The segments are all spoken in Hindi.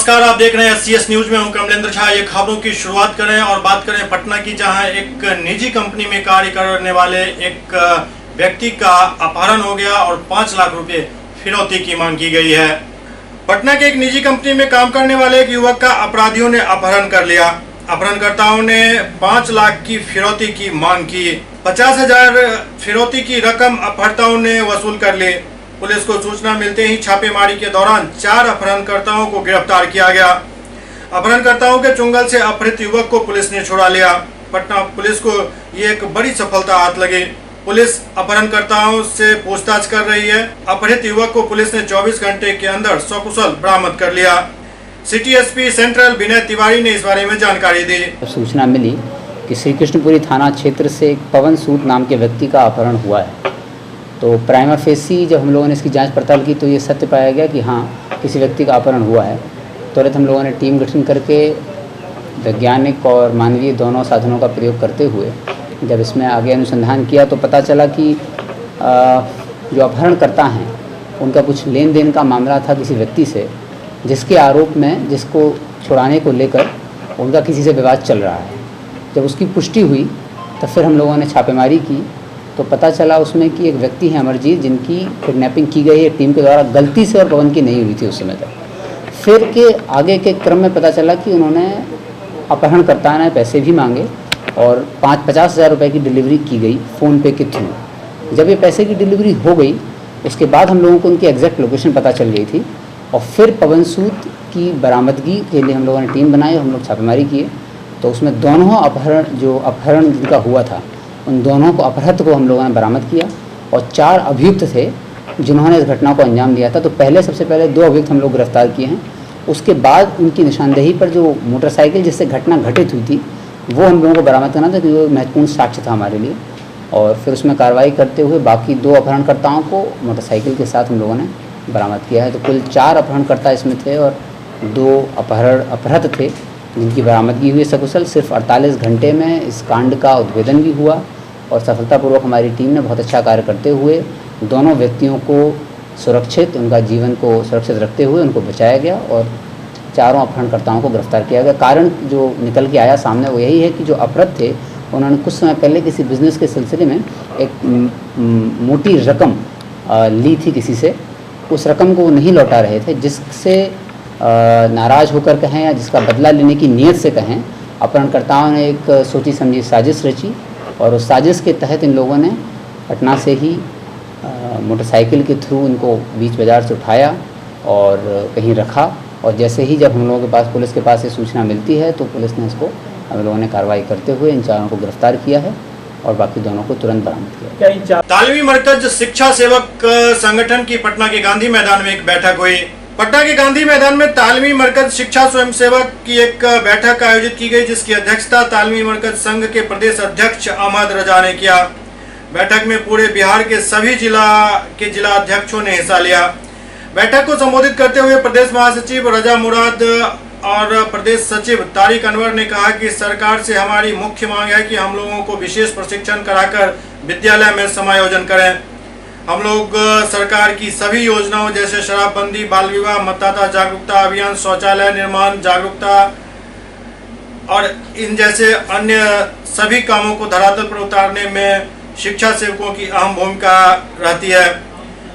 नमस्कार, आप देख रहे हैं SCS न्यूज में हूं कमलेंद्र झा। ये खबरों की शुरुआत करें और बात करें पटना की, जहां एक निजी कंपनी में कार्य करने वाले एक व्यक्ति का अपहरण हो गया और 5 लाख रुपए फिरौती की मांग की गई है। पटना के एक निजी कंपनी में काम करने वाले एक युवक का अपराधियों ने अपहरण कर लिया। अपहरणकर्ताओं ने 5 लाख की फिरौती की मांग की। 50,000 फिरौती की रकम अपहर्ताओं ने वसूल कर ली। पुलिस को सूचना मिलते ही छापेमारी के दौरान 4 अपहरणकर्ताओं को गिरफ्तार किया गया। अपहरणकर्ताओं के चुंगल से अपहृत युवक को पुलिस ने छुड़ा लिया। पटना पुलिस को ये एक बड़ी सफलता हाथ लगी। पुलिस अपहरणकर्ताओं से पूछताछ कर रही है। अपहृत युवक को पुलिस ने 24 घंटे के अंदर सकुशल बरामद कर लिया। City SP central Vinay Tiwari ने इस बारे में जानकारी दी। सूचना मिली कि श्री कृष्णपुरी थाना क्षेत्र से एक पवन सूद नाम के व्यक्ति का अपहरण हुआ है। तो प्राइमा फेसी जब हम लोगों ने इसकी जांच पड़ताल की तो ये सत्य पाया गया कि हाँ, किसी व्यक्ति का अपहरण हुआ है। तुरंत हम लोगों ने टीम गठन करके वैज्ञानिक और मानवीय दोनों साधनों का प्रयोग करते हुए जब इसमें आगे अनुसंधान किया तो पता चला कि जो अपहरणकर्ता हैं उनका कुछ लेन देन का मामला था किसी व्यक्ति से, जिसके आरोप में जिसको छुड़ाने को लेकर उनका किसी से विवाद चल रहा है। जब उसकी पुष्टि हुई तो फिर हम लोगों ने छापेमारी की तो पता चला उसमें कि एक व्यक्ति है अमरजीत, जिनकी किडनैपिंग की गई है टीम के द्वारा, गलती से और पवन की नहीं हुई थी उस समय तक। फिर के आगे के क्रम में पता चला कि उन्होंने अपहरणकर्ता ने पैसे भी मांगे और 50,000 रुपये की डिलीवरी की गई फ़ोनपे के थ्रू। जब ये पैसे की डिलीवरी हो गई उसके बाद हम लोगों को उनकी एग्जैक्ट लोकेशन पता चल गई थी और फिर पवन सूद की बरामदगी के लिए हम लोगों ने टीम बनाई और हम लोग छापेमारी किए। तो उसमें दोनों अपहरण जिनका हुआ था उन दोनों को, अपहृत को हम लोगों ने बरामद किया और 4 अभियुक्त थे जिन्होंने इस घटना को अंजाम दिया था। तो सबसे पहले 2 अभियुक्त हम लोग गिरफ्तार किए हैं। उसके बाद उनकी निशानदेही पर जो मोटरसाइकिल जिससे घटना घटित हुई थी वो हम लोगों को बरामद करना था, क्योंकि वो महत्वपूर्ण साक्ष्य था हमारे लिए। और फिर उसमें कार्रवाई करते हुए बाकी 2 अपहरणकर्ताओं को मोटरसाइकिल के साथ हम लोगों ने बरामद किया है। तो कुल 4 अपहरणकर्ता इसमें थे और 2 अपहृत थे जिनकी बरामदगी हुई सकुशल। सिर्फ 48 घंटे में इस कांड का उद्भेदन भी हुआ और सफलतापूर्वक हमारी टीम ने बहुत अच्छा कार्य करते हुए दोनों व्यक्तियों को सुरक्षित, उनका जीवन को सुरक्षित रखते हुए उनको बचाया गया और 4 अपहरणकर्ताओं को गिरफ्तार किया गया। कारण जो निकल के आया सामने वो यही है कि जो अपहृत थे उन्होंने कुछ समय पहले किसी बिजनेस के सिलसिले में एक मोटी रकम ली थी किसी से। उस रकम को वो नहीं लौटा रहे थे, जिससे नाराज़ होकर कहें या जिसका बदला लेने की नीयत से कहें, अपहरणकर्ताओं ने एक सोची समझी साजिश रची और उस साजिश के तहत इन लोगों ने पटना से ही मोटरसाइकिल के थ्रू इनको बीच बाज़ार से उठाया और कहीं रखा। और जैसे ही जब हम लोगों के पास, पुलिस के पास ये सूचना मिलती है तो पुलिस ने इसको, हम लोगों ने कार्रवाई करते हुए इन 4 को गिरफ्तार किया है और बाकी दोनों को तुरंत बरामद किया। तालीमी मरकज शिक्षा सेवक संगठन की पटना के गांधी मैदान में एक बैठक हुई। पटना के गांधी मैदान में तालीमी मरकज शिक्षा स्वयंसेवक की एक बैठक आयोजित की गई, जिसकी अध्यक्षता तालीमी मरकज संघ के प्रदेश अध्यक्ष अहमद रजा ने किया। बैठक में पूरे बिहार के सभी जिला अध्यक्षों ने हिस्सा लिया। बैठक को संबोधित करते हुए प्रदेश महासचिव रजा मुराद और प्रदेश सचिव तारिक अनवर ने कहा कि सरकार से हमारी मुख्य मांग है कि हम लोगों को विशेष प्रशिक्षण कराकर विद्यालय में समायोजन करें। हम लोग सरकार की सभी योजनाओं जैसे शराबबंदी, बाल विवाह, मतदाता जागरूकता अभियान, शौचालय निर्माण जागरूकता और इन जैसे अन्य सभी कामों को धरातल पर उतारने में शिक्षा सेवकों की अहम भूमिका रहती है।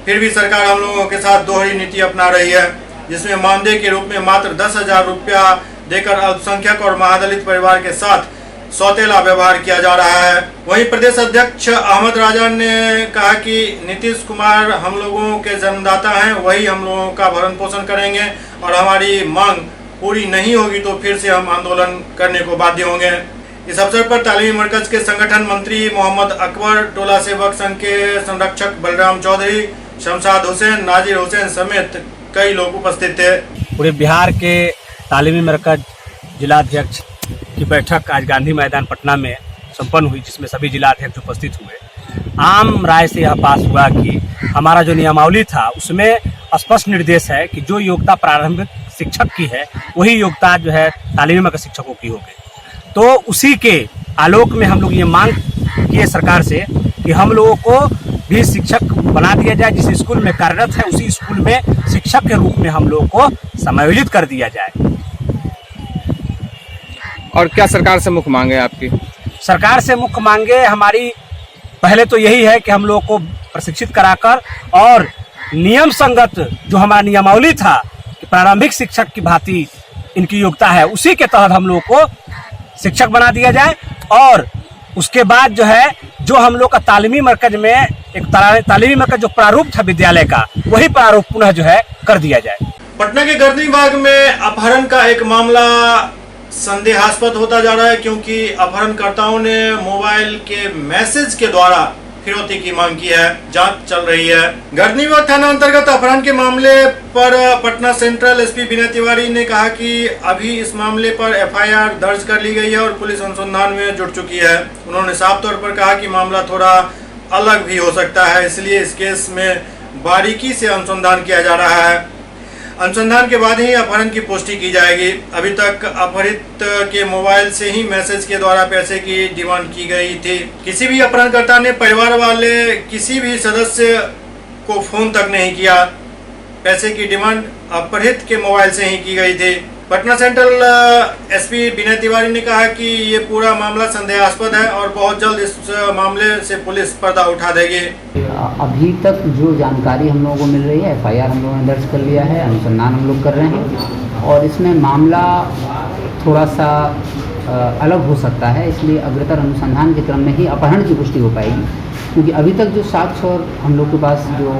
फिर भी सरकार हम लोगों के साथ दोहरी नीति अपना रही है, जिसमें मानदेय के रूप में मात्र 10,000 रुपया देकर अल्पसंख्यक और महादलित परिवार के साथ सौतेला व्यवहार किया जा रहा है। वहीं प्रदेश अध्यक्ष अहमद राजा ने कहा कि नीतीश कुमार हम लोगों के जन्मदाता हैं, वही हम लोगों का भरण पोषण करेंगे और हमारी मांग पूरी नहीं होगी तो फिर से हम आंदोलन करने को बाध्य होंगे। इस अवसर पर तालीमी मरकज के संगठन मंत्री मोहम्मद अकबर, टोला सेवक संघ के संरक्षक बलराम चौधरी, शमशाद हुसैन, नाजिर हुसैन समेत कई लोग उपस्थित थे। पूरे बिहार के तालीमी मरकज जिलाध्यक्ष की बैठक आज गांधी मैदान पटना में संपन्न हुई, जिसमें सभी जिलाध्यक्ष उपस्थित हुए। आम राय से यह पास हुआ कि हमारा जो नियमावली था उसमें स्पष्ट निर्देश है कि जो योग्यता प्रारंभिक शिक्षक की है वही योग्यता जो है तालीमी मरकज शिक्षकों की होगी। तो उसी के आलोक में हम लोग ये मांग किए सरकार से कि हम लोगों को भी शिक्षक बना दिया जाए। जिस स्कूल में कार्यरत है उसी स्कूल में शिक्षक के रूप में हम लोग को समायोजित कर दिया जाए। और क्या सरकार से मुख्य मांग है आपकी? सरकार से मुख्य मांगे हमारी पहले तो यही है कि हम लोग को प्रशिक्षित कराकर और नियम संगत जो हमारा नियमावली था कि प्रारंभिक शिक्षक की भांति इनकी योग्यता है, उसी के तहत हम लोग को शिक्षक बना दिया जाए। और उसके बाद जो है जो हम लोग का तालीमी मरकज में एक तालीमी मरकज जो प्रारूप था विद्यालय का, वही प्रारूप पुनः जो है कर दिया जाए। पटना के गर्दनी बाग में अपहरण का एक मामला संदेहास्पद होता जा रहा है, क्योंकि अपहरणकर्ताओं ने मोबाइल के मैसेज के द्वारा फिरौती की मांग की है। जांच चल रही है। गर्दनी बाग थाना अंतर्गत अपहरण के मामले पर पटना सेंट्रल एसपी विनय तिवारी ने कहा कि अभी इस मामले पर एफआईआर दर्ज कर ली गई है और पुलिस अनुसंधान में जुट चुकी है। उन्होंने साफ तौर पर कहा कि मामला थोड़ा अलग भी हो सकता है, इसलिए इस केस में बारीकी से अनुसंधान किया जा रहा है। अनुसंधान के बाद ही अपहरण की पुष्टि की जाएगी। अभी तक अपहरित के मोबाइल से ही मैसेज के द्वारा पैसे की डिमांड की गई थी। किसी भी अपहरणकर्ता ने परिवार वाले किसी भी सदस्य को फोन तक नहीं किया। पैसे की डिमांड अपहरित के मोबाइल से ही की गई थी। पटना सेंट्रल एसपी विनय तिवारी ने कहा कि ये पूरा मामला संदेहास्पद है और बहुत जल्द इस मामले से पुलिस पर्दा उठा देगी। अभी तक जो जानकारी हम लोगों को मिल रही है, एफआईआर हम लोगों ने दर्ज कर लिया है, अनुसंधान हम लोग कर रहे हैं और इसमें मामला थोड़ा सा अलग हो सकता है, इसलिए अग्रतर अनुसंधान के क्रम में ही अपहरण की पुष्टि हो पाएगी। क्योंकि अभी तक जो साक्ष्य और हम लोग के पास जो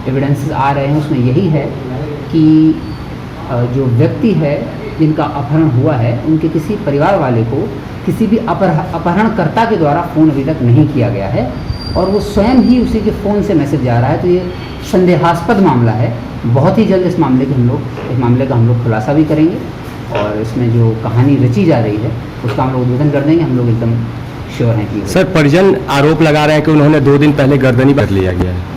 एविडेंसेस आ रहे हैं उसमें यही है कि जो व्यक्ति है जिनका अपहरण हुआ है उनके किसी परिवार वाले को किसी भी अपहरणकर्ता के द्वारा फ़ोन अभी तक नहीं किया गया है और वो स्वयं ही उसी के फ़ोन से मैसेज जा रहा है। तो ये संदेहास्पद मामला है। बहुत ही जल्द इस मामले का हम लोग खुलासा भी करेंगे और इसमें जो कहानी रची जा रही है उसका हम लोग उद्घाटन कर देंगे। हम लोग एकदम श्योर हैं कि सर परिजन आरोप लगा रहे हैं कि उन्होंने 2 दिन पहले गर्दनी कर लिया गया है।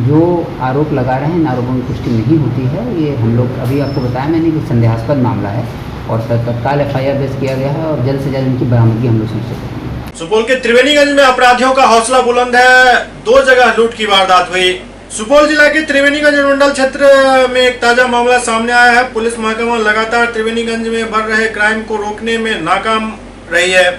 जो आरोप लगा रहे हैं इन आरोपों की पुष्टि नहीं होती है। ये हम लोग अभी आपको बताया मैंने कि संदेहास्पद मामला है और तत्काल एफआईआर दर्ज किया गया है और जल्द से जल्द इनकी बरामदगी हम लोग सुनिश्चित करेंगे। सुपौल के त्रिवेणीगंज में अपराधियों का हौसला बुलंद है। 2 जगह लूट की वारदात हुई। सुपौल जिला के त्रिवेणीगंज मंडल क्षेत्र में एक ताजा मामला सामने आया है। पुलिस महकमा लगातार त्रिवेणीगंज में बढ़ रहे क्राइम को रोकने में नाकाम रही है।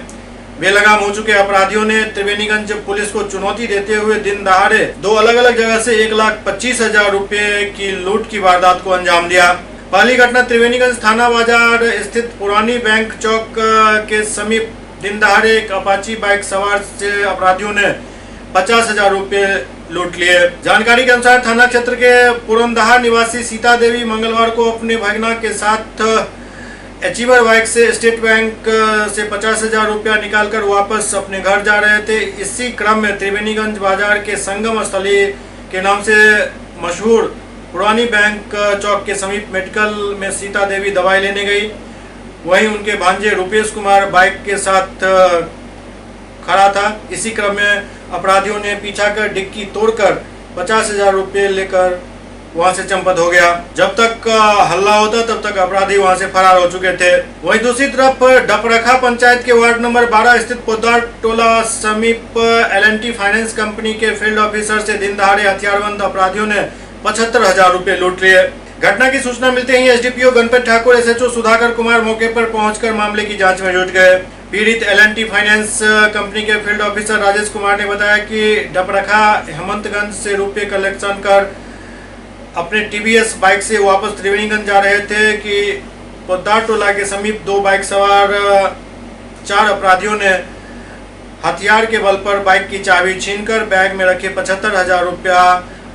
बेलगाम हो चुके अपराधियों ने त्रिवेणीगंज पुलिस को चुनौती देते हुए दिन दहाड़े 2 अलग-अलग जगह से 1,25,000 रुपए की लूट की वारदात को अंजाम दिया। पहली घटना त्रिवेणीगंज थाना बाजार स्थित पुरानी बैंक चौक के समीप दिन दहाड़े एक अपाची बाइक सवार से अपराधियों ने 50,000 रुपए लूट लिए। जानकारी के अनुसार थाना क्षेत्र के पुरंदहा निवासी सीता देवी मंगलवार को अपने भगना के साथ अचीवर बाइक से स्टेट बैंक से 50,000 रुपया निकालकर वापस अपने घर जा रहे थे। इसी क्रम में त्रिवेणीगंज बाजार के संगम स्थली के नाम से मशहूर पुरानी बैंक चौक के समीप मेडिकल में सीता देवी दवाई लेने गई। वहीं उनके भांजे रुपेश कुमार बाइक के साथ खड़ा था। इसी क्रम में अपराधियों ने पीछा कर डिक्की तोड़कर 50,000 रुपये लेकर वहां से चंपत हो गया। जब तक हल्ला होता तब तक अपराधी वहां से फरार हो चुके थे। वहीं दूसरी तरफ डपरखा पंचायत के वार्ड नंबर 12 स्थित पोदार टोला समीप L&T फाइनेंस कंपनी के फील्ड ऑफिसर से दिन दहाड़े हथियारबंद अपराधियों ने 75,000 रुपए लूट लिए। घटना की सूचना मिलते ही एसडीपीओ गणपत ठाकुर, SHO सुधाकर कुमार मौके पर पहुंचकर मामले की जांच में जुट गए। पीड़ित L&T फाइनेंस कंपनी के फील्ड ऑफिसर राजेश कुमार ने बताया कि डपरखा हेमंतगंज से रुपए कलेक्शन कर अपने TVS बाइक से वापस त्रिवेणीगंज जा रहे थे कि पोदार टोला के समीप 2 बाइक सवार 4 अपराधियों ने हथियार के बल पर बाइक की चाबी छीनकर बैग में रखे 75,000 रुपया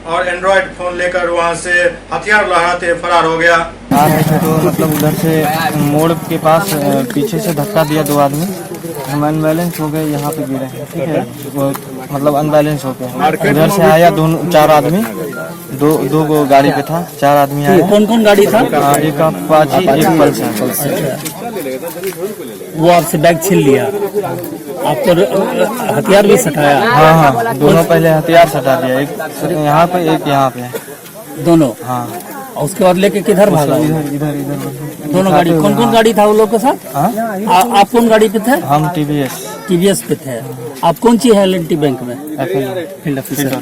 और एंड्रॉयड फोन लेकर वहां से हथियार लहराते फरार हो गया। आ रहे थे तो मतलब उधर से मोड़ के पास पीछे से धक्का दिया 2 आदमी, हम अनबैलेंस हो गए, यहाँ पे गिरे। ठीक है, वो मतलब अनबैलेंस हो गए। उधर से आया 4 आदमी, दो गो गाड़ी पे था, 4 आदमी आए। कौन कौन गाड़ी था? एक अपाची, एक पल्सर। वो आपसे बैग छीन लिया, आपको हथियार भी सटाया? हाँ, दोनों पहले हथियार सटा दिया, एक यहाँ पे एक यहाँ पे, दोनों। हाँ, और उसके बाद लेके किधर भागा? इधर दोनों गाड़ी, कौन कौन गाड़ी था वो लोग के साथ? आप कौन गाड़ी पे थे? हम टीवीएस पे थे। आप कौन सी है एल&टी बैंक में?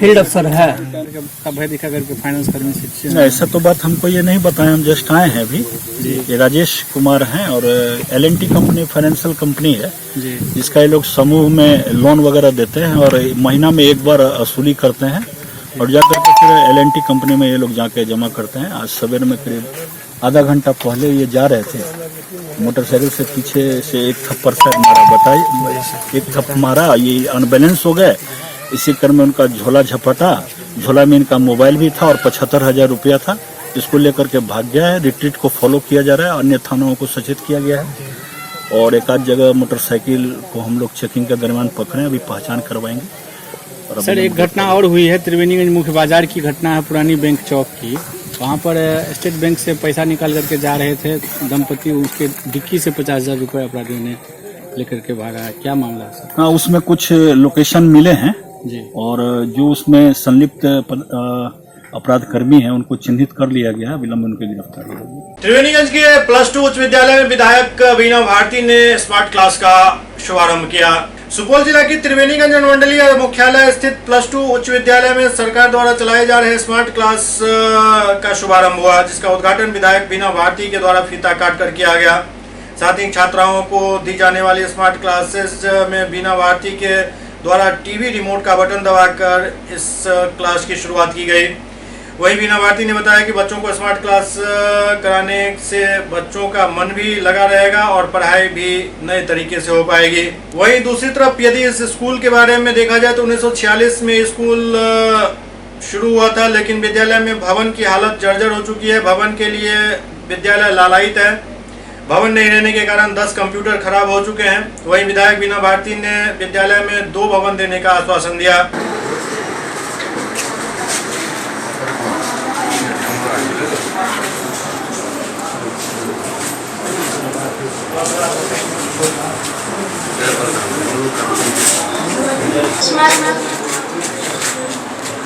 फील्ड अफसर है। भय दिखा करके फाइनेंस करने से ऐसा तो बात हमको ये नहीं बताया, हम जस्ट आए हैं अभी। ये राजेश कुमार हैं और एल&टी कंपनी फाइनेंशियल कंपनी है जिसका ये लोग समूह में लोन वगैरह देते हैं और महीना में एक बार वसूली करते हैं और जाकर के फिर एल&टी कंपनी में ये लोग जाके जमा करते हैं। आज सवेरे में करीब आधा घंटा पहले ये जा रहे थे, मोटरसाइकिल से पीछे से एक थप्पड़ से मारा, बताइए एक थप्पड़ मारा, ये अनबैलेंस हो गए। इसी क्रम में उनका झोला झपटा, झोला में इनका मोबाइल भी था और 75,000 रुपया था। इसको लेकर के भाग गया है। रिट्रीट को फॉलो किया जा रहा है, अन्य थानों को सचेत किया गया है और एक आध जगह मोटरसाइकिल को हम लोग चेकिंग के दरमियान पकड़े, अभी पहचान करवाएंगे। सर एक घटना और हुई है, त्रिवेणीगंज मुख्य बाजार की घटना है, पुरानी बैंक चौक की। वहाँ पर स्टेट बैंक से पैसा निकाल करके जा रहे थे दंपति, उसके डिक्की से 50,000 रुपये अपराधियों ने लेकर के भागा है। क्या मामला है सर? हाँ, उसमें कुछ लोकेशन मिले हैं जी और जो उसमें संलिप्त अपराध कर्मी हैं उनको चिन्हित कर लिया गया है, विलंब उनकी गिरफ्तारी होगी। त्रिवेणीगंज के +2 उच्च विद्यालय में विधायक बीना भारती ने स्मार्ट क्लास का शुभारंभ किया। सुपौल जिला की त्रिवेणीगंज अनुमंडलीय मुख्यालय स्थित +2 उच्च विद्यालय में सरकार द्वारा चलाए जा रहे स्मार्ट क्लास का शुभारंभ हुआ, जिसका उद्घाटन विधायक बीना भारती के द्वारा फीता काट कर किया गया। साथ ही छात्राओं को दी जाने वाली स्मार्ट क्लासेस में बीना भारती के द्वारा टीवी रिमोट का बटन दबाकर इस क्लास की शुरुआत की गई। वहीं बीना भारती ने बताया कि बच्चों को स्मार्ट क्लास कराने से बच्चों का मन भी लगा रहेगा और पढ़ाई भी नए तरीके से हो पाएगी। वहीं दूसरी तरफ यदि इस स्कूल के बारे में देखा जाए तो 1946 में स्कूल शुरू हुआ था, लेकिन विद्यालय में भवन की हालत जर्जर हो चुकी है। भवन के लिए विद्यालय लालायित है। भवन नहीं रहने के कारण 10 कंप्यूटर खराब हो चुके हैं। वहीं विधायक बीना भारती ने विद्यालय में 2 भवन देने का आश्वासन दिया।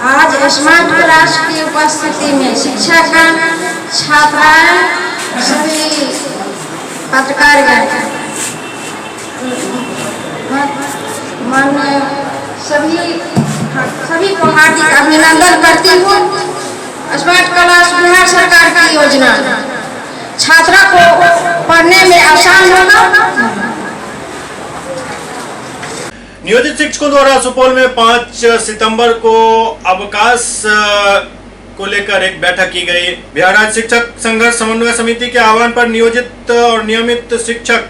आज स्मार्ट क्लास की उपस्थिति में शिक्षक, छात्राएं, सभी पत्रकार सभी को हार्दिक अभिनंदन करती हूँ। स्मार्ट क्लास बिहार सरकार की योजना छात्रा को पढ़ने में आसान होगा। नियोजित शिक्षकों द्वारा सुपौल में 5 सितंबर को अवकाश को लेकर एक बैठक की गई। बिहार राज्य शिक्षक संघर्ष समन्वय समिति के आह्वान पर नियोजित और नियमित शिक्षक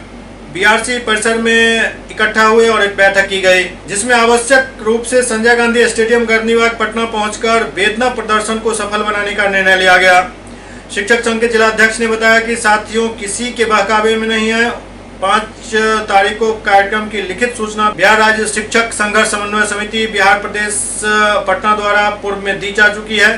बीआरसी परिसर में इकट्ठा हुए और एक बैठक की गई, जिसमें आवश्यक रूप से संजय गांधी स्टेडियम गर्दनीबाग पटना पहुंचकर वेदना प्रदर्शन को सफल बनाने का निर्णय लिया गया। शिक्षक संघ के जिला अध्यक्ष ने बताया कि साथियों किसी के बहकावे में नहीं है। 5 तारीख को कार्यक्रम की लिखित सूचना बिहार राज्य शिक्षक संघर्ष समन्वय समिति बिहार प्रदेश पटना द्वारा पूर्व में दी जा चुकी है,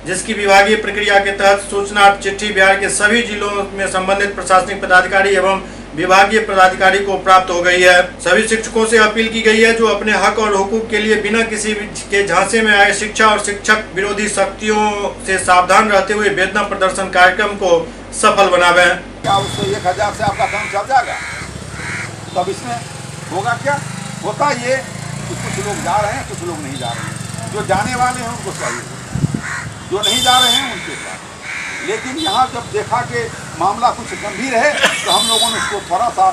जिसकी विभागीय प्रक्रिया के तहत सूचना चिट्ठी बिहार के सभी जिलों में संबंधित प्रशासनिक पदाधिकारी एवं विभागीय पदाधिकारी को प्राप्त हो गई है। सभी शिक्षकों से अपील की गई है जो अपने हक और हुकूक के लिए बिना किसी के झांसे में आए शिक्षा और शिक्षक विरोधी शक्तियों से सावधान रहते हुए वेदना प्रदर्शन कार्यक्रम को सफल बनावे। क्या उसको 1000 से आपका काम चल जाएगा? तो अब इसमें होगा क्या? होता ये कि कुछ लोग जा रहे हैं, कुछ लोग नहीं जा रहे हैं। जो जाने वाले हैं उनको सही, जो नहीं जा रहे हैं उनके साथ। लेकिन यहाँ जब देखा कि मामला कुछ गंभीर है तो हम लोगों ने उसको थोड़ा सा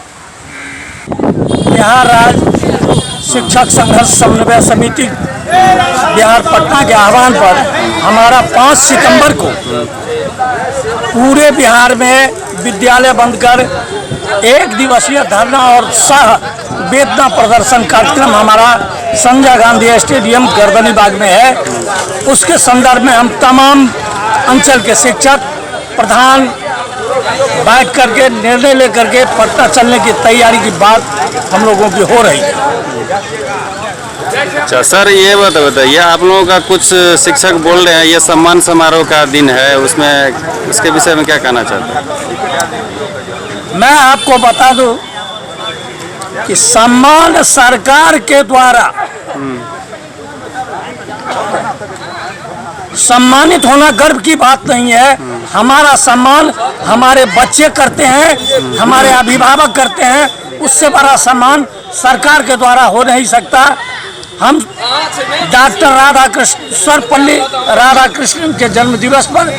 बिहार राज्य शिक्षक संघर्ष समन्वय समिति बिहार पटना के आह्वान पर हमारा 5 सितंबर को पूरे बिहार में विद्यालय बंद कर 1 दिवसीय धरना और सह वेदना प्रदर्शन कार्यक्रम हमारा संजय गांधी स्टेडियम गर्दनीबाग में है। उसके संदर्भ में हम तमाम अंचल के शिक्षक प्रधान बैठ करके निर्णय लेकर के पटना चलने की तैयारी की बात हम लोगों की हो रही है। अच्छा सर, ये बताइए, आप लोगों का कुछ शिक्षक बोल रहे हैं ये सम्मान समारोह का दिन है, उसमें उसके विषय में क्या कहना चाहते हैं? मैं आपको बता दूं कि सम्मान सरकार के द्वारा सम्मानित होना गर्व की बात नहीं है। हमारा सम्मान हमारे बच्चे करते हैं, हमारे अभिभावक करते हैं, उससे बड़ा सम्मान सरकार के द्वारा हो नहीं सकता। हम डॉक्टर राधाकृष्ण सर्वपल्ली राधाकृष्णन के जन्म दिवस पर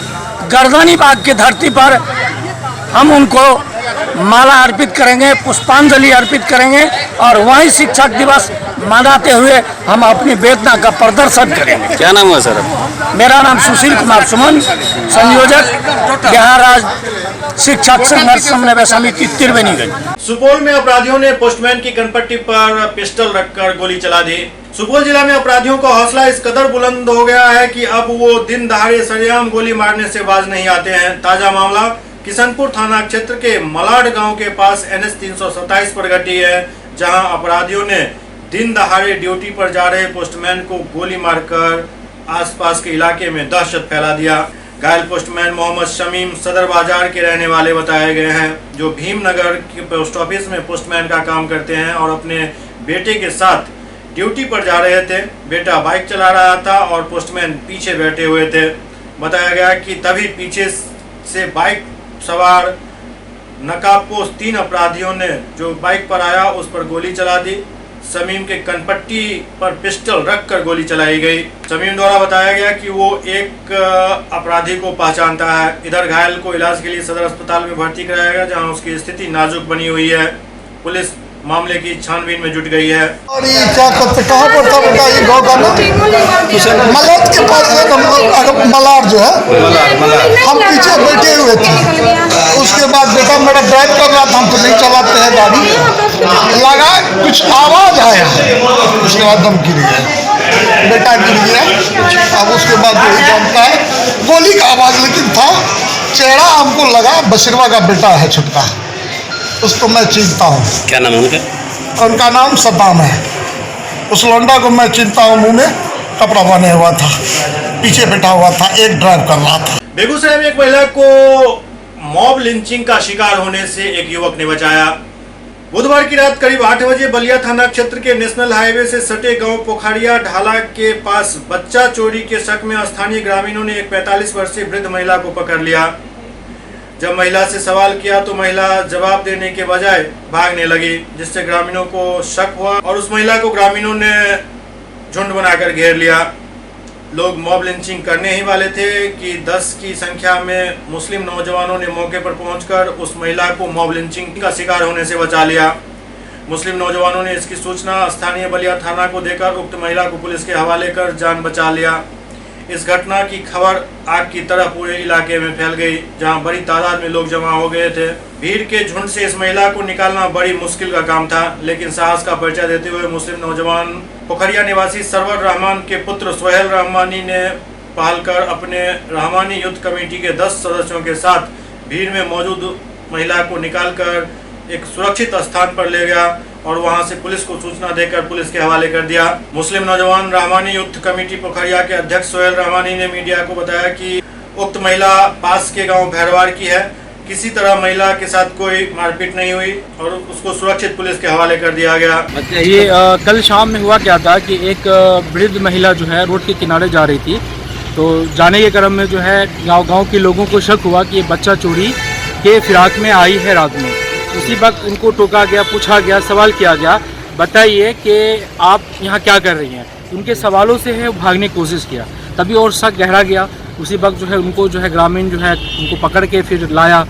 गर्दनी बाग की धरती पर हम उनको माला अर्पित करेंगे, पुष्पांजलि अर्पित करेंगे और वहीं शिक्षक दिवस मनाते हुए हम अपनी वेदना का प्रदर्शन करेंगे। क्या नाम हुआ सर आपका? मेरा नाम सुशील कुमार सुमन, संयोजक बिहार राज्य शिक्षक संघर्ष समन्वय समिति त्रिवेणीगंज। सुपौल में अपराधियों ने पोस्टमैन की कनपट्टी पर पिस्टल रखकर गोली चला दी। सुपौल जिला में अपराधियों का हौसला इस कदर बुलंद हो गया है कि अब वो दिन दहाड़े सरेआम गोली मारने से बाज नहीं आते हैं। ताजा मामला किशनपुर थाना क्षेत्र के मलाड गांव के पास NH 327 पर घटी है, जहां अपराधियों ने दिन दहाड़े ड्यूटी पर जा रहे पोस्टमैन को गोली मारकर आसपास के इलाके में दहशत फैला दिया। घायल पोस्टमैन मोहम्मद शमीम सदर बाजार के रहने वाले बताए गए हैं, जो भीमनगर के पोस्ट ऑफिस में पोस्टमैन का काम करते हैं और अपने बेटे के साथ ड्यूटी पर जा रहे थे। बेटा बाइक चला रहा था और पोस्टमैन पीछे बैठे हुए थे। बताया गया कि तभी पीछे से बाइक सवार नकाबपोश 3 अपराधियों ने जो बाइक पर आया उस पर गोली चला दी। शमीम के कनपट्टी पर पिस्टल रखकर गोली चलाई गई। शमीम द्वारा बताया गया कि वो एक अपराधी को पहचानता है। इधर घायल को इलाज के लिए सदर अस्पताल में भर्ती कराया गया, जहां उसकी स्थिति नाजुक बनी हुई है। पुलिस मामले की छानबीन में जुट गई है। और ये क्या करते, कहाँ पर था बेटा? ये गाँव का नाम मलाड के पास है। मलाड जो है, हम पीछे बैठे हुए थे। उसके बाद बेटा मेरा ड्राइव कर रहा था, हम तो नहीं चलाते हैं गाड़ी। लगा कुछ आवाज आया, उसके बाद दम गिर गया, बेटा गिर गया। अब उसके बाद वही जानता है गोली का आवाज, लेकिन था चेहरा हमको लगा बशीरवा का बेटा है छुटका, उसको मैं चिंता हूँ। क्या नाम है उनका? उनका नाम सद्दाम है। उस लौंडा को मैं चिंता हूँ, मुंह में कपड़ा बने हुआ था, पीछे बैठा हुआ था, एक ड्राइव कर रहा था। बेगूसराय में एक महिला को मॉब लिंचिंग का शिकार होने से एक युवक ने बचाया। बुधवार की रात करीब 8 बजे बलिया थाना क्षेत्र के नेशनल हाईवे से सटे गांव पोखरिया ढाला के पास बच्चा चोरी के शक में स्थानीय ग्रामीणों ने एक 45 वर्षीय वृद्ध महिला को पकड़ लिया। जब महिला से सवाल किया तो महिला जवाब देने के बजाय भागने लगी, जिससे ग्रामीणों को शक हुआ और उस महिला को ग्रामीणों ने झुंड बनाकर घेर लिया। लोग मॉब लिंचिंग करने ही वाले थे कि 10 की संख्या में मुस्लिम नौजवानों ने मौके पर पहुंचकर उस महिला को मॉब लिंचिंग का शिकार होने से बचा लिया। मुस्लिम नौजवानों ने इसकी सूचना स्थानीय बलिया थाना को देकर उक्त महिला को पुलिस के हवाले कर जान बचा लिया। इस घटना की खबर आग की तरह पूरे इलाके में फैल गई, जहां बड़ी तादाद में लोग जमा हो गए थे। भीड़ के झुंड से इस महिला को निकालना बड़ी मुश्किल का काम था, लेकिन साहस का परिचय देते हुए मुस्लिम नौजवान पोखरिया निवासी सरवर रहमान के पुत्र सोहेल रहमानी ने पहल कर अपने रहमानी युद्ध कमेटी के 10 सदस्यों के साथ भीड़ में मौजूद महिला को निकालकर एक सुरक्षित स्थान पर ले गया और वहां से पुलिस को सूचना देकर पुलिस के हवाले कर दिया। मुस्लिम नौजवान रहमानी युद्ध कमेटी पोखरिया के अध्यक्ष सोहेल रहमानी ने मीडिया को बताया कि उक्त महिला पास के गांव भैरवार की है। किसी तरह महिला के साथ कोई मारपीट नहीं हुई और उसको सुरक्षित पुलिस के हवाले कर दिया गया। ये कल शाम में हुआ क्या था कि एक वृद्ध महिला जो है रोड के किनारे जा रही थी, तो जाने के क्रम में जो है गांव के लोगों को शक हुआ कि ये बच्चा चोरी के फिराक में आई है रात में। उसी वक्त उनको टोका गया, पूछा गया, सवाल किया गया, बताइए कि आप यहाँ क्या कर रही हैं। उनके सवालों से है भागने की कोशिश किया, तभी और शक गहरा गया। उसी वक्त जो है उनको जो है ग्रामीण जो है उनको पकड़ के फिर लाया।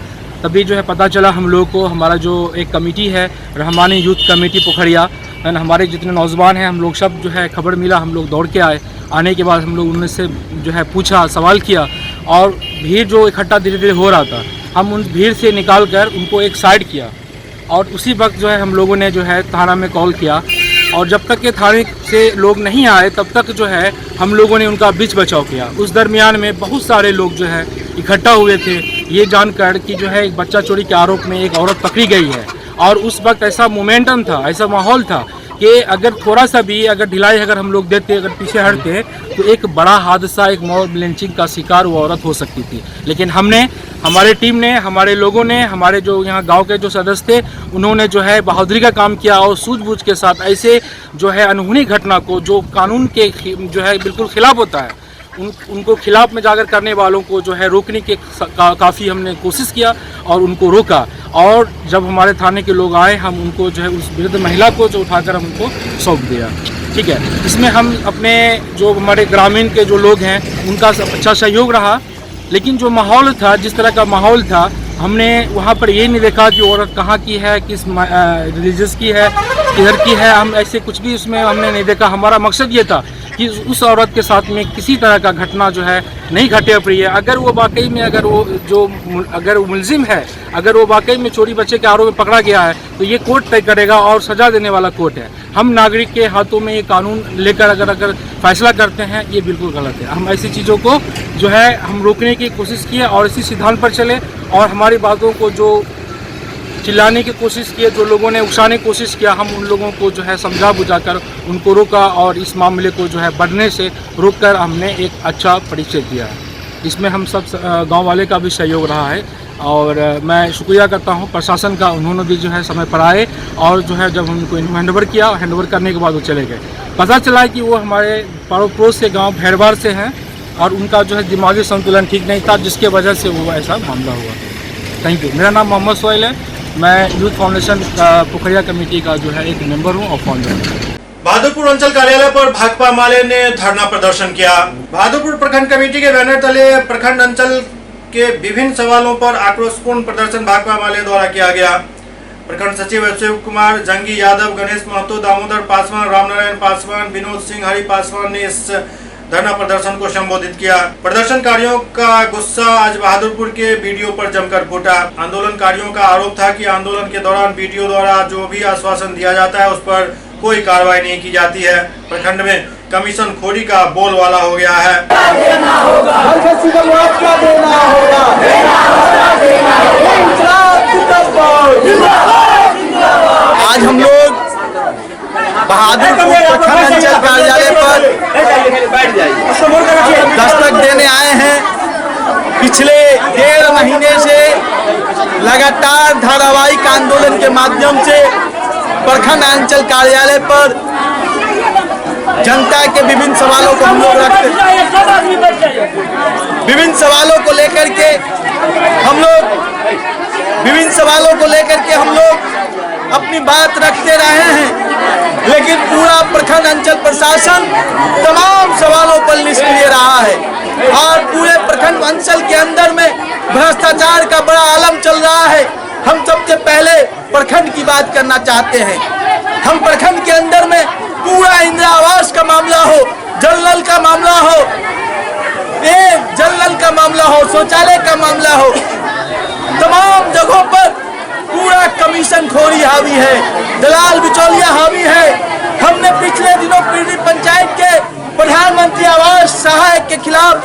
तभी जो है पता चला हम लोग को, हमारा जो एक कमेटी है रहमानी यूथ कमेटी पोखरिया, हमारे जितने नौजवान हैं हम लोग सब जो है खबर मिला, हम लोग दौड़ के आए। आने के बाद हम लोग उनसे जो है पूछा, सवाल किया और भीड़ जो इकट्ठा धीरे धीरे हो रहा था, हम उन भीड़ से निकाल कर उनको एक साइड किया और उसी वक्त जो है हम लोगों ने जो है थाना में कॉल किया और जब तक के थाने से लोग नहीं आए तब तक जो है हम लोगों ने उनका बीच बचाव किया। उस दरमियान में बहुत सारे लोग जो है इकट्ठा हुए थे ये जानकर कि जो है एक बच्चा चोरी के आरोप में एक औरत पकड़ी गई है। और उस वक्त ऐसा मोमेंटम था, ऐसा माहौल था कि अगर थोड़ा सा भी अगर ढिलाई अगर हम लोग देते, अगर पीछे हटते तो एक बड़ा हादसा, एक मॉब लिंचिंग का शिकार वो औरत हो सकती थी। लेकिन हमने, हमारे टीम ने, हमारे लोगों ने, हमारे जो यहाँ गांव के जो सदस्य थे उन्होंने जो है बहादुरी का काम किया और सूझबूझ के साथ ऐसे जो है अनहोनी घटना को जो कानून के जो है बिल्कुल खिलाफ होता है उनको खिलाफ में जाकर करने वालों को जो है रोकने के काफ़ी हमने कोशिश किया और उनको रोका। और जब हमारे थाने के लोग आए, हम उनको जो है उस वृद्ध महिला को जो उठाकर हम उनको सौंप दिया। ठीक है, इसमें हम अपने जो हमारे ग्रामीण के जो लोग हैं उनका अच्छा सहयोग रहा, लेकिन जो माहौल था, जिस तरह का माहौल था, हमने वहाँ पर ये नहीं देखा कि औरत कहाँ की है, किस रिलीजियस की है, किधर की है। हम ऐसे कुछ भी उसमें हमने नहीं देखा। हमारा मकसद ये था कि उस औरत के साथ में किसी तरह का घटना जो है नहीं घटे प्रिय। अगर वो वाकई में अगर वो मुलजिम है, अगर वो वाकई में चोरी बच्चे के आरोप में पकड़ा गया है, तो ये कोर्ट तय करेगा और सज़ा देने वाला कोर्ट है। हम नागरिक के हाथों में ये कानून लेकर अगर फैसला करते हैं, ये बिल्कुल गलत है। हम ऐसी चीज़ों को जो है हम रोकने की कोशिश किए और इसी सिद्धांत पर चले और हमारी बातों को जो चिल्लाने की कोशिश किए, जो लोगों ने उकसाने की कोशिश किया, हम उन लोगों को जो है समझा बुझाकर उनको रोका और इस मामले को जो है बढ़ने से रोककर हमने एक अच्छा परिचय दिया। इसमें हम सब गांव वाले का भी सहयोग रहा है और मैं शुक्रिया करता हूं प्रशासन का। उन्होंने भी जो है समय पर आए और जो है जब उनको हैंडओवर किया, हैंडओवर करने के बाद वो चले गए। पता चला कि वो हमारे पड़ोस के गाँव भैरवार से हैं और उनका जो है दिमागी संतुलन ठीक नहीं था, जिसके वजह से वो ऐसा मामला हुआ। Thank you. मेरा नाम मोहम्मद सोहेल है। मैं यूथ फाउंडेशन पोखरिया कमेटी का जो है एक मेंबर हूं और फाउंडर हूं। बहादुरपुर अंचल कार्यालय पर भाकपा माले ने धरना प्रदर्शन किया। बहादुरपुर प्रखंड कमेटी के बैनर तले प्रखंड अंचल के विभिन्न सवालों पर आक्रोशपूर्ण प्रदर्शन भाकपा माले द्वारा किया गया। प्रखंड सचिव शिव कुमार, जंगी यादव, गणेश महतो, दामोदर पासवान, रामनारायण पासवान, विनोद सिंह, हरि पासवान ने इस धरना प्रदर्शन को संबोधित किया। प्रदर्शनकारियों का गुस्सा आज बहादुरपुर के बीडीओ पर जमकर फूटा। आंदोलनकारियों का आरोप था कि आंदोलन के दौरान बीडीओ द्वारा जो भी आश्वासन दिया जाता है उस पर कोई कार्रवाई नहीं की जाती है। प्रखंड में कमीशन खोरी का बोलबाला हो गया है। आज हम लोग बहादुरपुर प्रखंड अंचल कार्यालय पर दस्तक देने आए हैं। पिछले 1.5 महीने से लगातार धारावाहिक आंदोलन के माध्यम से प्रखंड अंचल कार्यालय पर जनता के विभिन्न सवालों को हम लोग रखते हैं। विभिन्न सवालों को लेकर के हम लोग अपनी बात रखते रहे हैं, लेकिन पूरा प्रखंड अंचल प्रशासन तमाम सवालों पर निष्क्रिय रहा है और पूरे प्रखंड अंचल के अंदर में भ्रष्टाचार का बड़ा आलम चल रहा है। हम सबसे पहले प्रखंड की बात करना चाहते हैं। हम प्रखंड के अंदर में पूरा इंदिरा आवास का मामला हो, जल नल का मामला हो, शौचालय का मामला हो, तमाम जगहों पर पूरा कमीशन खोरी हावी है, दलाल बिचौलिया हावी है। हमने पिछले दिनों पीढ़ी पंचायत के प्रधानमंत्री आवास सहायक के खिलाफ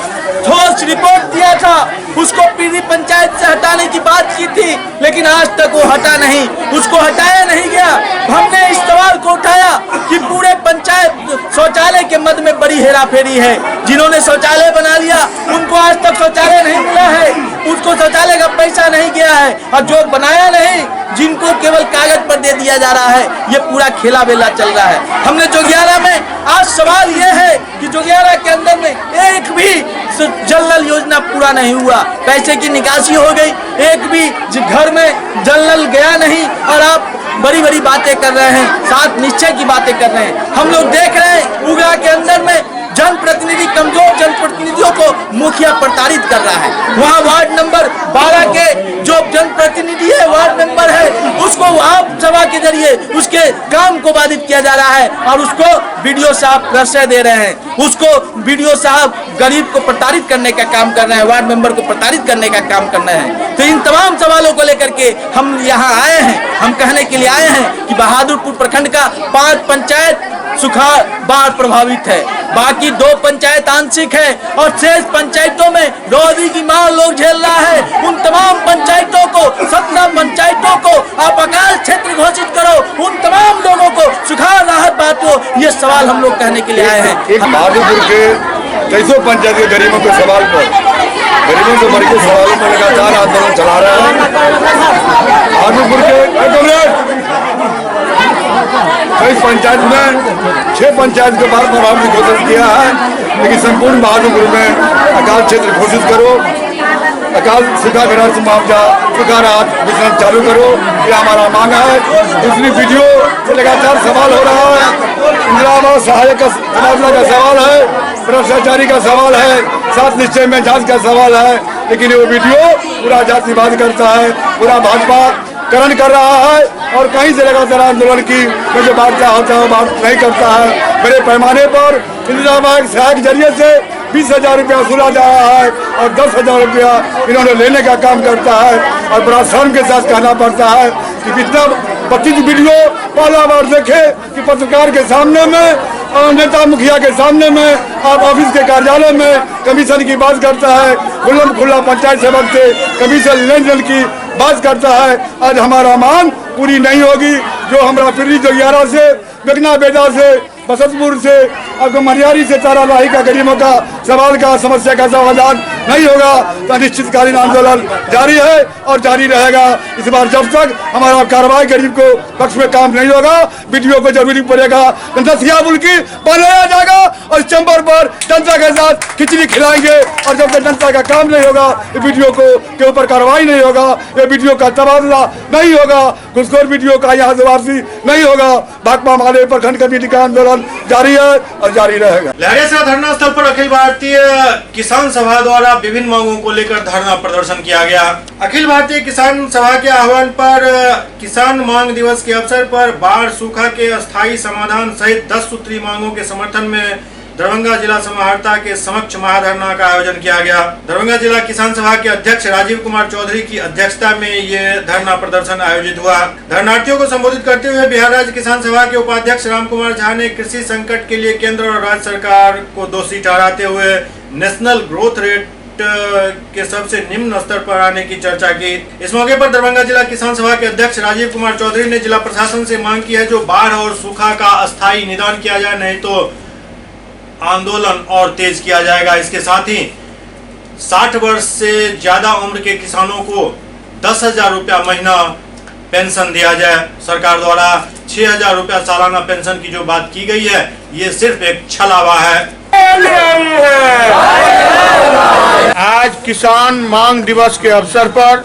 ठोस रिपोर्ट दिया था, उसको पीढ़ी पंचायत से हटाने की बात की थी, लेकिन आज तक वो हटा नहीं, उसको हटाया नहीं गया। हमने इस सवाल को उठाया कि पूरे पंचायत शौचालय के मद में बड़ी हेराफेरी है। जिन्होंने शौचालय बना लिया उनको आज तक शौचालय नहीं मिला है, उसको शौचालय का पैसा नहीं गया है, और जो बनाया नहीं, जिनको केवल कागज पर दे दिया जा रहा है, ये पूरा खेला बेला चल रहा है। हमने जोगियारा में आज सवाल ये है कि जोगियारा के अंदर में एक भी जल नल योजना पूरा नहीं हुआ, पैसे की निकासी हो गई, एक भी घर में जल नल गया नहीं, और आप बड़ी बड़ी बातें कर रहे हैं, साथ निश्चय की बातें कर रहे हैं। हम लोग देख रहे हैं उगरा के अंदर में जनप्रतिनिधि, कमजोर जनप्रतिनिधियों को मुखिया प्रताड़ित कर रहा है। वहाँ वार्ड नंबर 12 के जो जनप्रतिनिधि है, वार्ड मेंबर है, उसको आप सभा के जरिए उसके काम को बाधित किया जा रहा है और उसको बीडीओ साहब प्रश्रय दे रहे हैं। उसको बीडीओ साहब गरीब को प्रताड़ित करने का काम कर रहे हैं, वार्ड मेंबर को प्रताड़ित करने का काम कर रहे हैं। तो इन तमाम सवालों को लेकर के हम यहाँ आए हैं। हम कहने के लिए आए हैं कि बहादुरपुर प्रखंड का 5 पंचायत सुखाड़ बाढ़ प्रभावित है, बाकी 2 पंचायत आंशिक है और शेष पंचायतों में रोजी की मार लोग झेल रहा है। उन तमाम पंचायतों को, 17 पंचायतों को आप अकाल क्षेत्र घोषित करो, उन तमाम लोगों को सुखाड़ राहत बांटो, ये सवाल हम लोग कहने के लिए आए हैं। बहादुरपुर के 23 पंचायत के गरीबों के सवाल पर, गरीबों के मर के सवालों पर लगातार आंदोलन चला रहा है। बहादुरपुर के कई पंचायत में 6 पंचायत के बार प्रभावित घोषित किया है। लेकिन संपूर्ण बहादुरपुर में अकाल क्षेत्र घोषित करो, अकाल सूखाग्रस्त मुआवजा सूखा राहत वितरण चालू करो, ये हमारा मांग है। दूसरी वीडियो से लगातार सवाल हो रहा है, इंदिरा आवास सहायक का तबादला का सवाल है, भ्रष्टाचारी का सवाल है, 7 निश्चय में जांच का सवाल है, लेकिन वो वीडियो पूरा जातिवाद करता है, पूरा भाजपा करण कर रहा है और कहीं से लगातार आंदोलन की जो बात होता है बात नहीं करता है। बड़े पैमाने पर इंदिरा आवास सहायक जरिए से 20,000 रुपया वसूला जा रहा है और 10,000 रुपया इन्होंने लेने का काम करता है और बड़ा शर्म के साथ कहना पड़ता है कि कितना 25 वीडियो पहला बार देखे कि पत्रकार के सामने में और नेता मुखिया के सामने में आप ऑफिस के कार्यालय में कमीशन की बात करता है, खुला पंचायत सेवक से कमीशन लेन देन की बात करता है। आज हमारा मांग पूरी नहीं होगी, जो हमारा पीढ़ी जो 11 से बेगना बेदा से बसंतपुर से आपको मनियारी से तारालाही का गरीबों का सवाल का समस्या का समाधान नहीं होगा तो अनिश्चितकालीन आंदोलन जारी है और जारी रहेगा। इस बार जब तक हमारा कार्रवाई गरीब को पक्ष में काम नहीं होगा, वीडियो को जरूरी पड़ेगा, जनता मुल्की बनाया जाएगा और चैम्बर पर जनता के साथ खिचड़ी खिलाएंगे और जब तक जनता का काम नहीं होगा, ये वीडियो के ऊपर कार्रवाई नहीं होगा, ये वीडियो का तबादला नहीं होगा, घुसखोर वीडियो का यहाँ से वापसी नहीं होगा। भाकपा माले प्रखंड कमेटी का आंदोलन जारी है और जारी रहेगा। लहरिया धरना स्थल पर अखिल भारतीय किसान सभा द्वारा विभिन्न मांगों को लेकर धरना प्रदर्शन किया गया। अखिल भारतीय किसान सभा के आह्वान पर किसान मांग दिवस के अवसर पर बाढ़ सूखा के अस्थायी समाधान सहित 10 सूत्री मांगों के समर्थन में दरभंगा जिला समाहर्ता के समक्ष महाधरना का आयोजन किया गया। दरभंगा जिला किसान सभा के अध्यक्ष राजीव कुमार चौधरी की अध्यक्षता में ये धरना प्रदर्शन आयोजित हुआ। धरनार्थियों को संबोधित करते हुए बिहार राज्य किसान सभा के उपाध्यक्ष राम कुमार झा ने कृषि संकट के लिए केंद्र और राज्य सरकार को दोषी ठहराते हुए नेशनल ग्रोथ रेट के सबसे निम्न स्तर पर आने की चर्चा की। इस मौके पर दरभंगा जिला किसान सभा के अध्यक्ष राजीव कुमार चौधरी ने जिला प्रशासन से मांग की है जो बाढ़ और सूखा का अस्थायी निदान किया जाए, नहीं तो आंदोलन और तेज किया जाएगा। इसके साथ ही 60 वर्ष से ज्यादा उम्र के किसानों को 10,000 रुपया महीना पेंशन दिया जाए। सरकार द्वारा 6,000 रुपया सालाना पेंशन की जो बात की गई है, ये सिर्फ एक छलावा है। आज किसान मांग दिवस के अवसर पर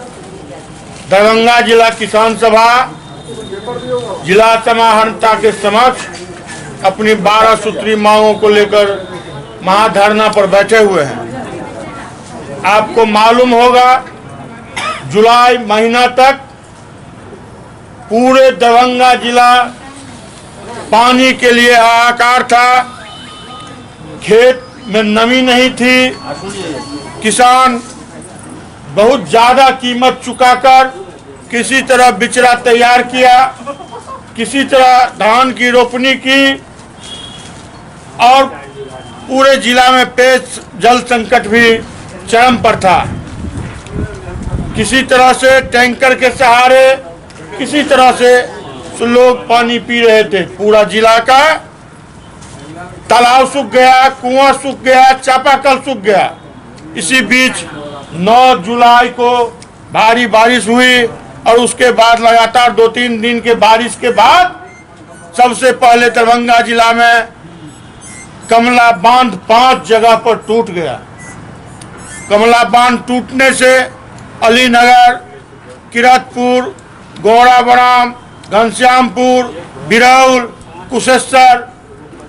दरभंगा जिला किसान सभा जिला समाहर्ता के समक्ष अपनी 12 सूत्री मांगों को लेकर महाधरना पर बैठे हुए हैं। आपको मालूम होगा जुलाई महीना तक पूरे दरभंगा जिला पानी के लिए हाहाकार था, खेत में नमी नहीं थी, किसान बहुत ज्यादा कीमत चुकाकर किसी तरह बिचड़ा तैयार किया, किसी तरह धान की रोपनी की और पूरे जिला में पेय जल संकट भी चरम पर था। किसी तरह से टैंकर के सहारे किसी तरह से लोग पानी पी रहे थे। पूरा जिला का तालाब सूख गया, कुआं सूख गया, चापाकल सूख गया। इसी बीच 9 जुलाई को भारी बारिश हुई और उसके बाद लगातार 2-3 दिन के बारिश के बाद सबसे पहले दरभंगा जिला में कमला बांध 5 जगह पर टूट गया। कमला बांध टूटने से अलीनगर, किरतपुर, गौराबराम, घनश्यामपुर, बिरौल, कुशेश्वर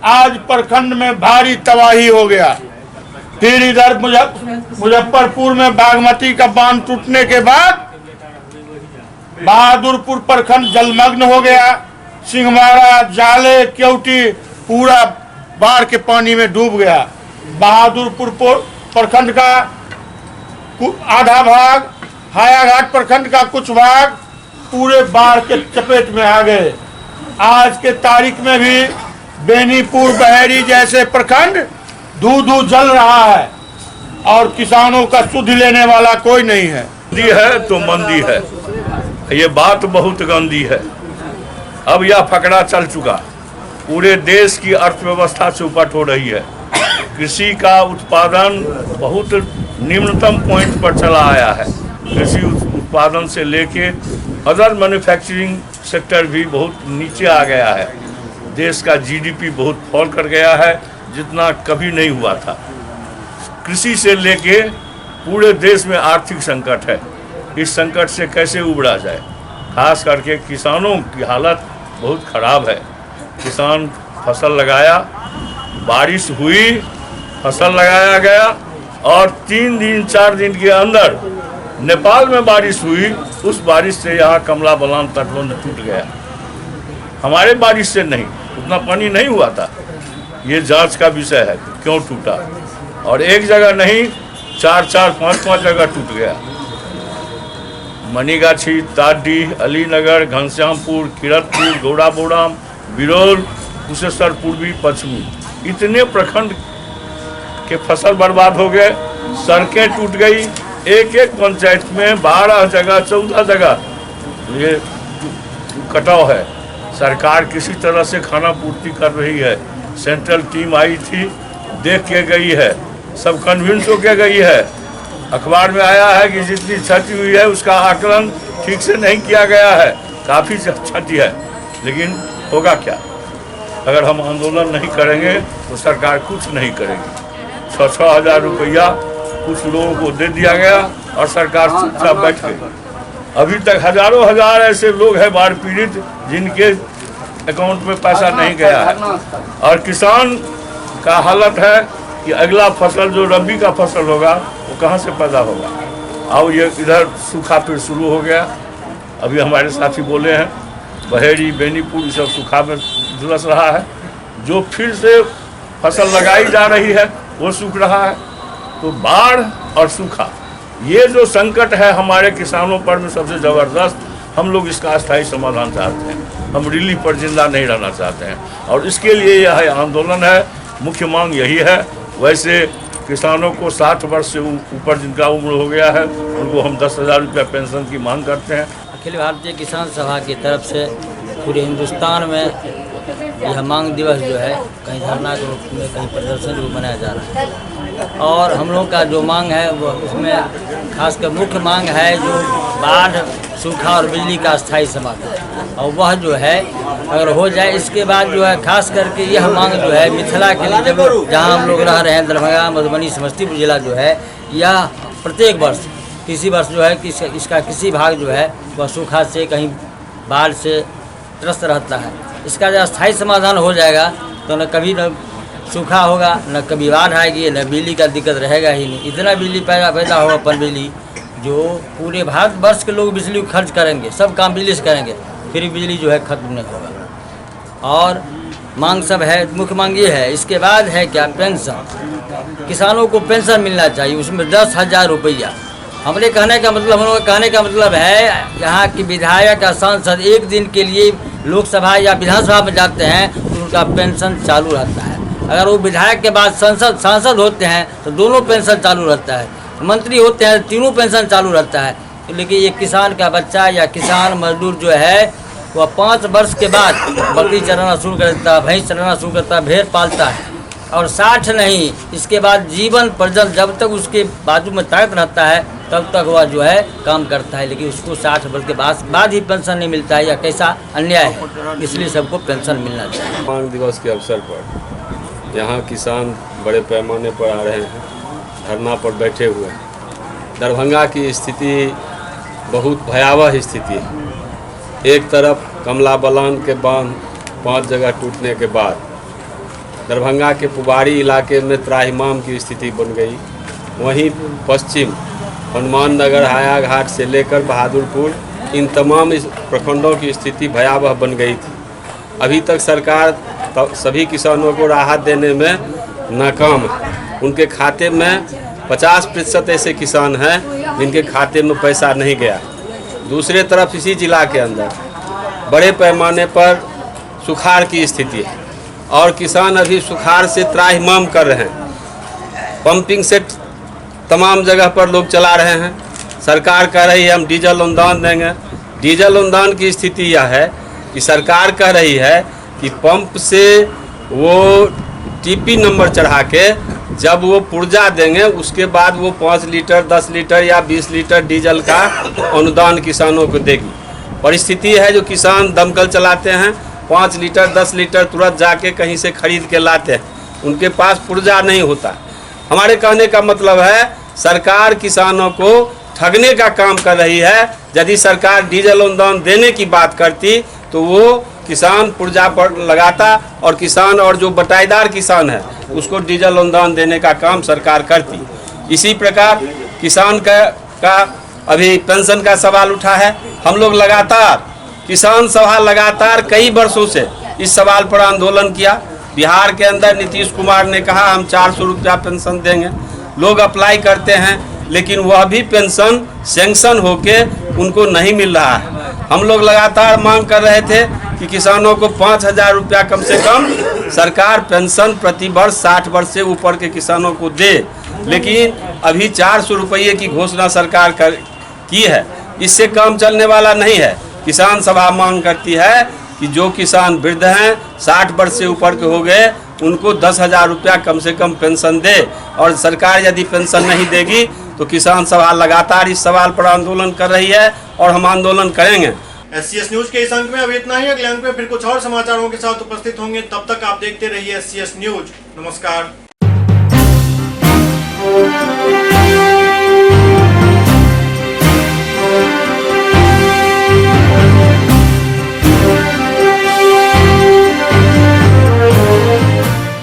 आज प्रखंड में भारी तबाही हो गया। फिर इधर मुजफ्फरपुर में बागमती का बांध टूटने के बाद बहादुरपुर प्रखंड जलमग्न हो गया। सिंहवाड़ा, जाले, केवटी पूरा बाढ़ के पानी में डूब गया। बहादुरपुर प्रखंड का आधा भाग, हायाघाट प्रखंड का कुछ भाग पूरे बाढ़ के चपेट में आ गए। आज के तारीख में भी बेनीपुर, बहेरी जैसे प्रखंड धू जल रहा है और किसानों का सुध लेने वाला कोई नहीं है। मंदी है तो मंदी है, ये बात बहुत गंदी है। अब यह फकड़ा चल चुका, पूरे देश की अर्थव्यवस्था चौपट हो रही है। कृषि का उत्पादन बहुत निम्नतम पॉइंट पर चला आया है। कृषि उत्पादन से लेके अदर मैन्युफैक्चरिंग सेक्टर भी बहुत नीचे आ गया है। देश का जीडीपी बहुत फॉल कर गया है। जितना कभी नहीं हुआ था। कृषि से लेके पूरे देश में आर्थिक संकट है। इस संकट से कैसे उबरा जाए? खास करके किसानों की हालत बहुत ख़राब है। किसान फसल लगाया, बारिश हुई, फसल लगाया गया और 3 दिन 4 दिन के अंदर नेपाल में बारिश हुई। उस बारिश से यहाँ कमला बलान तटबंध टूट गया। हमारे बारिश से नहीं, उतना पानी नहीं हुआ था। ये जांच का विषय है क्यों टूटा। और एक जगह नहीं, 4-4, 5-5 जगह टूट गया। मनीगाछी, ताडी, अलीनगर, घनश्यामपुर, किरतपुर, गौड़ाबोड़ाम, बिरोल, कुशेश्वर पूर्वी, पश्चिमी, इतने प्रखंड के फसल बर्बाद हो गए। सड़कें टूट गई। एक एक पंचायत में 12 जगह 14 जगह ये कटाव है। सरकार किसी तरह से खाना पूर्ति कर रही है। सेंट्रल टीम आई थी, देख के गई है, सब कन्विंस होके गई है। अखबार में आया है कि जितनी क्षति हुई है उसका आकलन ठीक से नहीं किया गया है, काफ़ी क्षति है। लेकिन होगा क्या? अगर हम आंदोलन नहीं करेंगे तो सरकार कुछ नहीं करेगी। 6-6 हज़ार रुपया कुछ लोगों को दे दिया गया और सरकार चुपचाप बैठ गई। अभी तक हजारों हजार ऐसे लोग हैं बाढ़ पीड़ित जिनके अकाउंट में पैसा नहीं गया है। और किसान का हालत है कि अगला फसल जो रबी का फसल होगा वो कहाँ से पैदा होगा। और ये इधर सूखा फिर शुरू हो गया। अभी हमारे साथी बोले हैं बहेड़ी, बेनीपुर, ये सब सूखा में झुलस रहा है। जो फिर से फसल लगाई जा रही है वो सूख रहा है। तो बाढ़ और सूखा, ये जो संकट है हमारे किसानों पर में सबसे ज़बरदस्त, हम लोग इसका अस्थायी समाधान चाहते हैं। हम रिलीफ पर जिंदा नहीं रहना चाहते हैं और इसके लिए यह आंदोलन है। मुख्य मांग यही है। वैसे किसानों को 60 वर्ष से ऊपर जिनका उम्र हो गया है उनको हम 10,000 रुपया पेंशन की मांग करते हैं। अखिल भारतीय किसान सभा की तरफ से पूरे हिंदुस्तान में यह मांग दिवस जो है कहीं धरना के रूप में, कहीं प्रदर्शन रूप मनाया जा रहा है। और हम लोग का जो मांग है वो उसमें खासकर मुख्य मांग है जो बाढ़, सूखा और बिजली का अस्थायी समाधान। और वह जो है अगर हो जाए, इसके बाद जो है खास करके यह मांग जो है मिथिला के लिए, जहाँ हम लोग रह रहे हैं, दरभंगा, मधुबनी, समस्तीपुर जिला जो है, यह प्रत्येक वर्ष किसी वर्ष जो है इसका किसी भाग जो है वह सूखा से, कहीं बाढ़ से त्रस्त रहता है। इसका जब अस्थायी समाधान हो जाएगा तो न कभी न सूखा होगा, न कभी बाढ़ आएगी, न बिजली का दिक्कत रहेगा ही नहीं। इतना बिजली पैदा होगा, पन बिजली, जो पूरे भारतवर्ष के लोग बिजली खर्च करेंगे, सब काम बिजली से करेंगे, फिर बिजली जो है खत्म नहीं होगा। और मांग सब है, मुख्य मांग ये है। इसके बाद है क्या, पेंशन। किसानों को पेंशन मिलना चाहिए, उसमें 10,000 रुपया। हमारे कहने का मतलब, हम लोग कहने का मतलब है यहाँ की विधायक या सांसद एक दिन के लिए लोकसभा या विधानसभा में जाते हैं तो उनका पेंशन चालू रहता है। अगर वो विधायक के बाद सांसद होते हैं तो दोनों पेंशन चालू रहता है। मंत्री होते हैं तीनों पेंशन चालू रहता है। लेकिन ये किसान का बच्चा या किसान मजदूर जो है वह 5 वर्ष के बाद बकरी चराना शुरू कर देता है, भैंस चराना शुरू करता है, भेड़ पालता है और 60 नहीं, इसके बाद जीवन पर्यंत जब तक उसके बाजू में ताकत रहता है तब तक वह जो है काम करता है। लेकिन उसको 60 वर्ष के बाद ही पेंशन नहीं मिलता है, या कैसा अन्याय है। इसलिए सबको पेंशन मिलना चाहिए। मांग दिवस के अवसर पर यहाँ किसान बड़े पैमाने पर आ रहे हैं, धरना पर बैठे हुए हैं। दरभंगा की स्थिति बहुत भयावह स्थिति है। एक तरफ कमला बलान के बांध 5 जगह टूटने के बाद दरभंगा के पुबारी इलाके में त्राहिमाम की स्थिति बन गई। वहीं पश्चिम हनुमान नगर, हाया घाट से लेकर बहादुरपुर, इन तमाम प्रखंडों की स्थिति भयावह बन गई थी। अभी तक सरकार सभी किसानों को राहत देने में नाकाम है। उनके खाते में 50% ऐसे किसान हैं जिनके खाते में पैसा नहीं गया। दूसरे तरफ इसी जिला के अंदर बड़े पैमाने पर सुखाड़ की स्थिति है और किसान अभी सुखाड़ से त्राहिमाम कर रहे हैं। पंपिंग सेट तमाम जगह पर लोग चला रहे हैं। सरकार कह रही है हम डीजल अनुदान देंगे। डीजल अनुदान की स्थिति यह है कि सरकार कह रही है कि पंप से वो टीपी नंबर चढ़ा के जब वो पुर्जा देंगे उसके बाद वो 5 लीटर, 10 लीटर या 20 लीटर डीजल का अनुदान किसानों को देगी। परिस्थिति है जो किसान दमकल चलाते हैं, 5 लीटर, 10 लीटर तुरंत जाके कहीं से खरीद के लाते हैं, उनके पास पुर्जा नहीं होता। हमारे कहने का मतलब है सरकार किसानों को ठगने का काम कर रही है। यदि सरकार डीजल अनुदान देने की बात करती तो वो किसान पुर्जा पर लगाता और किसान और जो बटाईदार किसान है उसको डीजल अनुदान देने का काम सरकार करती। इसी प्रकार किसान का अभी पेंशन का सवाल उठा है। हम लोग लगातार किसान सभा लगातार कई वर्षों से इस सवाल पर आंदोलन किया। बिहार के अंदर नीतीश कुमार ने कहा हम 400 रुपया पेंशन देंगे। लोग अप्लाई करते हैं लेकिन वह भी पेंशन सैंक्शन होके उनको नहीं मिल रहा है। हम लोग लगातार मांग कर रहे थे कि किसानों को 5,000 रुपया कम से कम सरकार पेंशन प्रति वर्ष 60 वर्ष से ऊपर के किसानों को दे, लेकिन अभी 400 रुपये की घोषणा सरकार की है। इससे काम चलने वाला नहीं है। किसान सभा मांग करती है कि जो किसान वृद्ध हैं 60 वर्ष से ऊपर के हो गए उनको 10,000 रुपया कम से कम पेंशन दे, और सरकार यदि पेंशन नहीं देगी तो किसान सभा लगातार इस सवाल पर आंदोलन कर रही है और हम आंदोलन करेंगे। SCS न्यूज के इस अंक में अभी इतना ही। अगले अंक में फिर कुछ और समाचारों के साथ उपस्थित होंगे। तब तक आप देखते रहिए SCS न्यूज। नमस्कार।